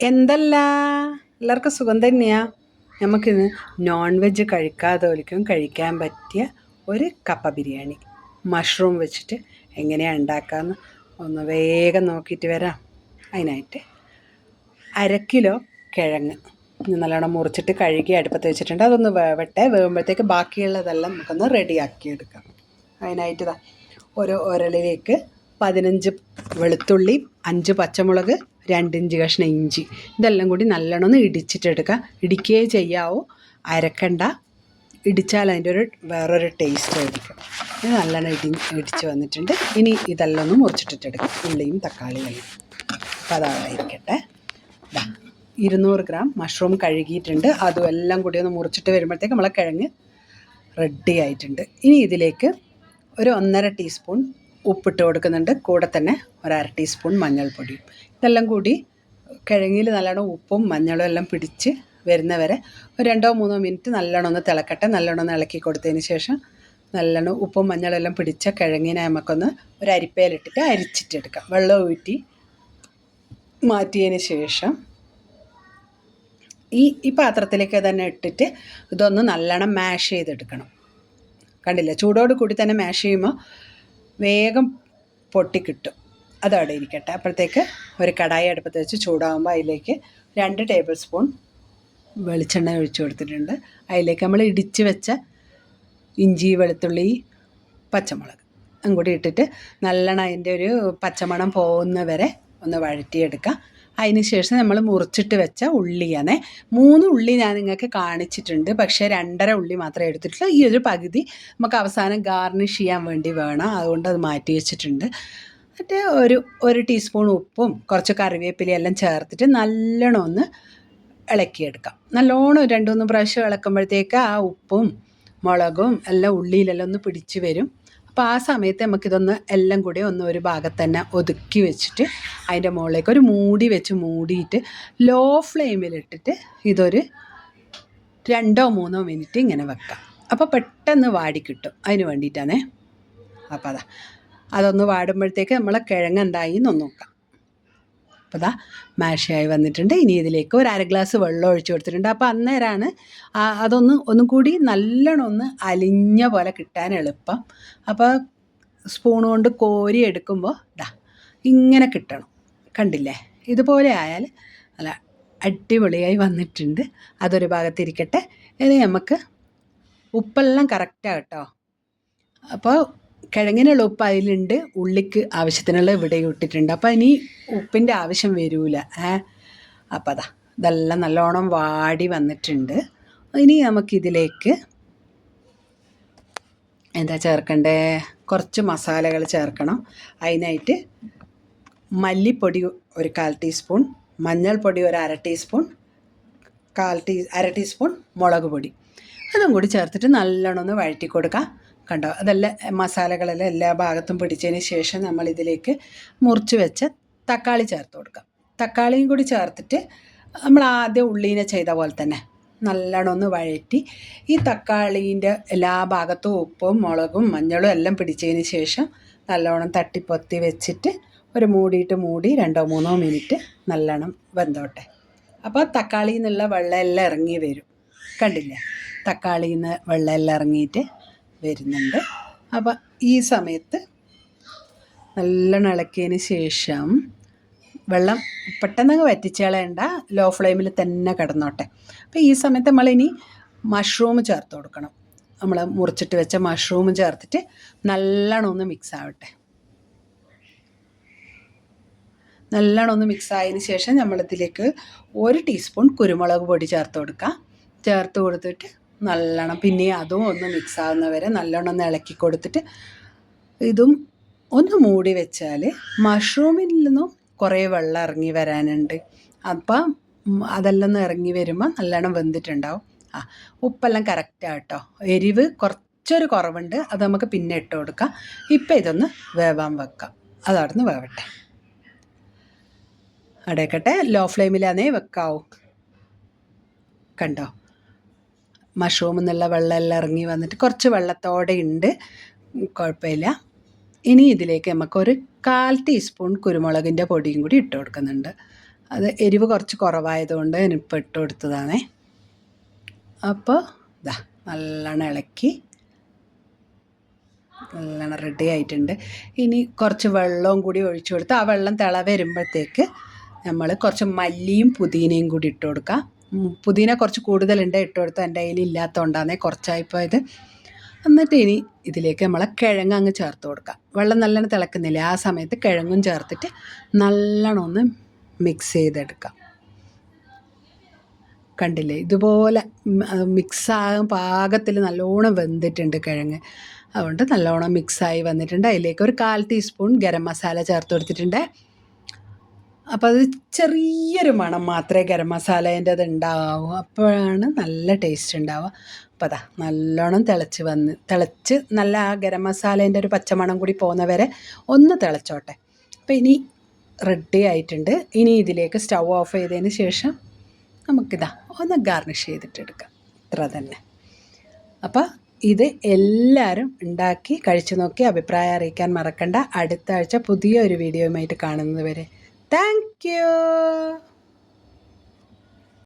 എന്തല്ല എല്ലാവർക്കും സുഖം തന്നെയാ. നമുക്കിന്ന് നോൺ വെജ് കഴിക്കാത്തവർക്കും കഴിക്കാൻ പറ്റിയ ഒരു കപ്പ ബിരിയാണി മഷ്റൂം വെച്ചിട്ട് എങ്ങനെയാണ് ഉണ്ടാക്കാമെന്ന് ഒന്ന് വേഗം നോക്കിയിട്ട് വരാം. അതിനായിട്ട് 1/2 കിലോ കിഴങ്ങ് നല്ലോണം മുറിച്ചിട്ട് കഴുകി അടുപ്പത്ത് വെച്ചിട്ടുണ്ട്. അതൊന്ന് വേകുമ്പോഴത്തേക്ക് ബാക്കിയുള്ളതെല്ലാം നമുക്കൊന്ന് റെഡിയാക്കി എടുക്കാം. അതിനായിട്ട് ഒരു ഉരലിലേക്ക് 15 വെളുത്തുള്ളി, 5 പച്ചമുളക്, 2 ഇഞ്ച് കഷ്ണം ഇഞ്ചി, ഇതെല്ലാം കൂടി നല്ലോണം ഒന്ന് ഇടിച്ചിട്ടെടുക്കുക. ഇടിക്കുകയേ ചെയ്യാവൂ, അരക്കണ്ട. ഇടിച്ചാൽ അതിൻ്റെ വേറൊരു ടേസ്റ്റ് ആയിരിക്കും. ഇത് നല്ലോണം ഇടിച്ച് വന്നിട്ടുണ്ട്. ഇനി ഇതെല്ലാം ഒന്ന് മുറിച്ചിട്ടിട്ടെടുക്കാം, ഉള്ളിയും തക്കാളിയും. അപ്പോൾ അതവിടെ 200 ഗ്രാം മഷ്റൂം കഴുകിയിട്ടുണ്ട്. അതും എല്ലാം കൂടി ഒന്ന് മുറിച്ചിട്ട് വരുമ്പോഴത്തേക്ക് നമ്മളെ കിഴങ്ങ് റെഡി ആയിട്ടുണ്ട്. ഇനി ഇതിലേക്ക് ഒരു 1.5 ടീസ്പൂൺ ഉപ്പിട്ട് കൊടുക്കുന്നുണ്ട്. കൂടെ തന്നെ ഒരു 1/2 ടീസ്പൂൺ മഞ്ഞൾപ്പൊടിയും. ഇതെല്ലാം കൂടി കിഴങ്ങിൽ നല്ലോണം ഉപ്പും മഞ്ഞളും എല്ലാം പിടിച്ച് വരുന്നവരെ ഒരു 2-3 മിനിറ്റ് നല്ലോണം ഒന്ന് തിളക്കട്ടെ. നല്ലോണം ഒന്ന് ഇളക്കി കൊടുത്തതിന് ശേഷം നല്ലോണം ഉപ്പും മഞ്ഞളെല്ലാം പിടിച്ച കിഴങ്ങിനെ നമുക്കൊന്ന് ഒരു അരിപ്പയിലിട്ടിട്ട് അരിച്ചിട്ടെടുക്കാം. വെള്ളം ഊറ്റി മാറ്റിയതിന് ശേഷം ഈ പാത്രത്തിലേക്ക് തന്നെ ഇട്ടിട്ട് ഇതൊന്ന് നല്ലോണം മാഷ് ചെയ്തെടുക്കണം. കണ്ടില്ല, ചൂടോട് കൂടി തന്നെ മാഷ് ചെയ്യുമ്പോൾ വേഗം പൊട്ടിക്കിട്ടും. അതവിടെ ഇരിക്കട്ടെ. അപ്പോഴത്തേക്ക് ഒരു കടായി അടുപ്പത്ത് വെച്ച് ചൂടാകുമ്പോൾ അതിലേക്ക് 2 ടേബിൾ സ്പൂൺ വെളിച്ചെണ്ണ ഒഴിച്ച് കൊടുത്തിട്ടുണ്ട്. അതിലേക്ക് നമ്മൾ ഇടിച്ച് വെച്ച ഇഞ്ചി, വെളുത്തുള്ളി, പച്ചമുളക് കൂടി ഇട്ടിട്ട് നല്ലോണം അതിൻ്റെ ഒരു പച്ചമണം പോകുന്നവരെ ഒന്ന് വഴറ്റിയെടുക്കാം. അതിന് ശേഷം നമ്മൾ മുറിച്ചിട്ട് വെച്ച ഉള്ളിയാണ്. 3 ഉള്ളി ഞാൻ നിങ്ങൾക്ക് കാണിച്ചിട്ടുണ്ട്, പക്ഷേ 2.5 ഉള്ളി മാത്രമേ എടുത്തിട്ടുള്ളൂ. ഈ ഒരു പകുതി നമുക്ക് അവസാനം ഗാർണിഷ് ചെയ്യാൻ വേണ്ടി വേണം, അതുകൊണ്ട് അത് മാറ്റി വെച്ചിട്ടുണ്ട്. എന്നിട്ട് ഒരു ടീസ്പൂൺ ഉപ്പും കുറച്ച് കറിവേപ്പിലയും എല്ലാം ചേർത്തിട്ട് നല്ലോണം ഒന്ന് ഇളക്കിയെടുക്കാം. നല്ലോണം 2-3 പ്രാവശ്യം ഇളക്കുമ്പോഴത്തേക്ക് ആ ഉപ്പും മുളകും എല്ലാം ഉള്ളിയിലെല്ലാം ഒന്ന് പിടിച്ച് വരും. അപ്പോൾ ആ സമയത്ത് നമുക്കിതൊന്ന് എല്ലാം കൂടി ഒരു ഭാഗത്ത് തന്നെ ഒതുക്കി വെച്ചിട്ട് അതിൻ്റെ മുകളിലേക്ക് ഒരു മൂടി വെച്ച് മൂടിയിട്ട് ലോ ഫ്ലെയിമിലിട്ടിട്ട് ഇതൊരു 2-3 മിനിറ്റ് ഇങ്ങനെ വെക്കാം. അപ്പോൾ പെട്ടെന്ന് വാടി കിട്ടും. അതിന് വേണ്ടിയിട്ടാണേ. അപ്പോൾ അതൊന്ന് വാടുമ്പോഴത്തേക്ക് നമ്മളെ കിഴങ്ങ് എന്തായി എന്ന് നോക്കാം. അപ്പോൾ മാഷായി വന്നിട്ടുണ്ട്. ഇനി ഇതിലേക്ക് ഒരു 1/2 ഗ്ലാസ് വെള്ളം ഒഴിച്ച് കൊടുത്തിട്ടുണ്ട്. അപ്പോൾ അന്നേരമാണ് ഒന്നും കൂടി നല്ലോണം ഒന്ന് അലിഞ്ഞ പോലെ കിട്ടാൻ എളുപ്പം. അപ്പോൾ സ്പൂൺ കൊണ്ട് കോരി എടുക്കുമ്പോൾ ഇങ്ങനെ കിട്ടണം. കണ്ടില്ലേ, ഇതുപോലെ ആയാൽ നല്ല അടിപൊളിയായി വന്നിട്ടുണ്ട്. അതൊരു ഭാഗത്തിരിക്കട്ടെ. ഇനി നമുക്ക് ഉപ്പെല്ലാം കറക്റ്റാണ് കേട്ടോ. അപ്പോൾ കിഴങ്ങിനുള്ള ഉപ്പ് അതിലുണ്ട്, ഉള്ളിക്ക് ആവശ്യത്തിനുള്ള ഇവിടെ ഇട്ടിട്ടുണ്ട്. അപ്പോൾ ഇനി ഉപ്പിൻ്റെ ആവശ്യം വരില്ല. അപ്പോൾ ഇതെല്ലാം നല്ലോണം വാടി വന്നിട്ടുണ്ട്. ഇനി നമുക്കിതിലേക്ക് എന്താ ചേർക്കണ്ടേ? കുറച്ച് മസാലകൾ ചേർക്കണം. അതിനായിട്ട് മല്ലിപ്പൊടി ഒരു 1/4 ടീസ്പൂൺ, മഞ്ഞൾപ്പൊടി ഒരു 1/2 ടീസ്പൂൺ, 1/2 ടീസ്പൂൺ മുളക് പൊടി, അതും കൂടി ചേർത്തിട്ട് നല്ലോണം ഒന്ന് വഴറ്റി കൊടുക്കാം. കണ്ടോ, അതെല്ലാം മസാലകളെല്ലാം എല്ലാ ഭാഗത്തും പിടിച്ചതിന് ശേഷം നമ്മളിതിലേക്ക് മുറിച്ച് വെച്ച തക്കാളി ചേർത്ത് കൊടുക്കാം. തക്കാളിയും കൂടി ചേർത്തിട്ട് നമ്മൾ ആദ്യം ഉള്ളീനെ ചെയ്ത പോലെ തന്നെ നല്ലോണം ഒന്ന് വഴറ്റി ഈ തക്കാളീൻ്റെ എല്ലാ ഭാഗത്തും ഉപ്പും മുളകും മഞ്ഞളും എല്ലാം പിടിച്ചതിന് ശേഷം നല്ലോണം തട്ടിപ്പൊത്തി വെച്ചിട്ട് ഒരു മൂടി 2-3 മിനിറ്റ് നല്ലോണം വെന്തോട്ടെ. അപ്പോൾ തക്കാളിയിൽ നിന്നുള്ള വെള്ളമെല്ലാം ഇറങ്ങി വരും. കണ്ടില്ലേ, തക്കാളിയിൽ നിന്ന് വെള്ളമെല്ലാം ഇറങ്ങിയിട്ട് വരുന്നുണ്ട്. അപ്പോൾ ഈ സമയത്ത് നല്ലോണം ഇളക്കിയതിന് ശേഷം വെള്ളം പെട്ടെന്ന് വറ്റിച്ചേളേണ്ട, ലോ ഫ്ലെയിമിൽ തന്നെ കിടന്നോട്ടെ. അപ്പോൾ ഈ സമയത്ത് നമ്മളിനി മഷ്റൂം ചേർത്ത് കൊടുക്കണം. നമ്മൾ മുറിച്ചിട്ട് വെച്ച മഷ്റൂം ചേർത്തിട്ട് നല്ലോണം ഒന്ന് മിക്സ് ആവട്ടെ. നല്ലോണം ഒന്ന് മിക്സ് ആയതിന് ശേഷം നമ്മളിതിലേക്ക് 1 ടീസ്പൂൺ കുരുമുളക് പൊടി ചേർത്ത് കൊടുക്കാം. ചേർത്ത് കൊടുത്തിട്ട് നല്ലോണം പിന്നെ അതും ഒന്ന് മിക്സ് ആകുന്നവരെ നല്ലോണം ഒന്ന് ഇളക്കി കൊടുത്തിട്ട് ഇതും ഒന്ന് മൂടി വെച്ചാൽ മഷ്റൂമിൽ നിന്നും കുറേ വെള്ളം ഇറങ്ങി വരാനുണ്ട്. അപ്പം അതെല്ലാം ഒന്ന് ഇറങ്ങി വരുമ്പോൾ നല്ലോണം വെന്തിട്ടുണ്ടാവും. ഉപ്പെല്ലാം കറക്റ്റാണ് കേട്ടോ. എരിവ് കുറച്ചൊരു കുറവുണ്ട്, അത് നമുക്ക് പിന്നെ ഇട്ട് കൊടുക്കാം. ഇപ്പം ഇതൊന്ന് വേവാൻ വെക്കാം. അതവിടെ നിന്ന് വേവട്ടെ. അടയ്ക്കട്ടെ, ലോ ഫ്ലെയിമിലാണേ വെക്കാവൂ. കണ്ടോ, മഷ്റൂമിൽ നിന്നുള്ള വെള്ളമെല്ലാം ഇറങ്ങി വന്നിട്ട് കുറച്ച് വെള്ളത്തോടെ ഉണ്ട്, കുഴപ്പമില്ല. ഇനി ഇതിലേക്ക് നമുക്കൊരു 1/4 ടീസ്പൂൺ കുരുമുളകിൻ്റെ പൊടിയും കൂടി ഇട്ട് കൊടുക്കുന്നുണ്ട്. അത് എരിവ് കുറച്ച് കുറവായതുകൊണ്ട് ഞാനിപ്പോൾ ഇട്ട് കൊടുത്തതാണേ. അപ്പോൾ ഇതാ നല്ലോണം ഇളക്കി നല്ലോണം റെഡി ആയിട്ടുണ്ട്. ഇനി കുറച്ച് വെള്ളവും കൂടി ഒഴിച്ചു കൊടുത്ത് ആ വെള്ളം വരുമ്പോഴത്തേക്ക് നമ്മൾ കുറച്ച് മല്ലിയും പുതിനയും കൂടി ഇട്ട് കൊടുക്കാം. പുതിന കുറച്ച് കൂടുതലുണ്ട് ഇട്ട് കൊടുത്താൽ എൻ്റെ കയ്യിൽ ഇല്ലാത്തതുകൊണ്ടാണേ കുറച്ചായിപ്പോയത്. എന്നിട്ട് ഇനി ഇതിലേക്ക് നമ്മളെ കിഴങ്ങ് അങ്ങ് ചേർത്ത് കൊടുക്കാം. വെള്ളം നല്ലോണം തിളക്കുന്നില്ലേ, ആ സമയത്ത് കിഴങ്ങും ചേർത്തിട്ട് നല്ലോണം ഒന്ന് മിക്സ് ചെയ്തെടുക്കാം. കണ്ടില്ലേ, ഇതുപോലെ മിക്സാകാൻ പാകത്തിൽ നല്ലോണം വെന്തിട്ടുണ്ട് കിഴങ്ങ്. അതുകൊണ്ട് നല്ലോണം മിക്സായി വന്നിട്ടുണ്ട്. അതിലേക്ക് ഒരു 1/4 ടീസ്പൂൺ ഗരം മസാല ചേർത്ത് കൊടുത്തിട്ടുണ്ട്. അപ്പോൾ അത് ചെറിയൊരു മണം മാത്രമേ ഗരം മസാലേൻ്റെ അത് ഉണ്ടാവൂ, അപ്പോഴാണ് നല്ല ടേസ്റ്റ് ഉണ്ടാവുക. അപ്പോൾ അതാ നല്ലോണം തിളച്ച് നല്ല ആ ഗരം മസാലേൻ്റെ ഒരു പച്ചമണം കൂടി പോകുന്നവരെ ഒന്ന് തിളച്ചോട്ടെ. അപ്പോൾ ഇനി റെഡി ആയിട്ടുണ്ട്. ഇനി ഇതിലേക്ക് സ്റ്റൗ ഓഫ് ചെയ്തതിന് ശേഷം നമുക്കിതാ ഒന്ന് ഗാർണിഷ് ചെയ്തിട്ടെടുക്കാം. ഇത്ര തന്നെ. അപ്പോൾ ഇത് എല്ലാവരും ഉണ്ടാക്കി കഴിച്ചു നോക്കി അഭിപ്രായം അറിയിക്കാൻ മറക്കണ്ട. അടുത്ത ആഴ്ച പുതിയൊരു വീഡിയോയുമായിട്ട് കാണുന്നത് വരെ താങ്ക് യു.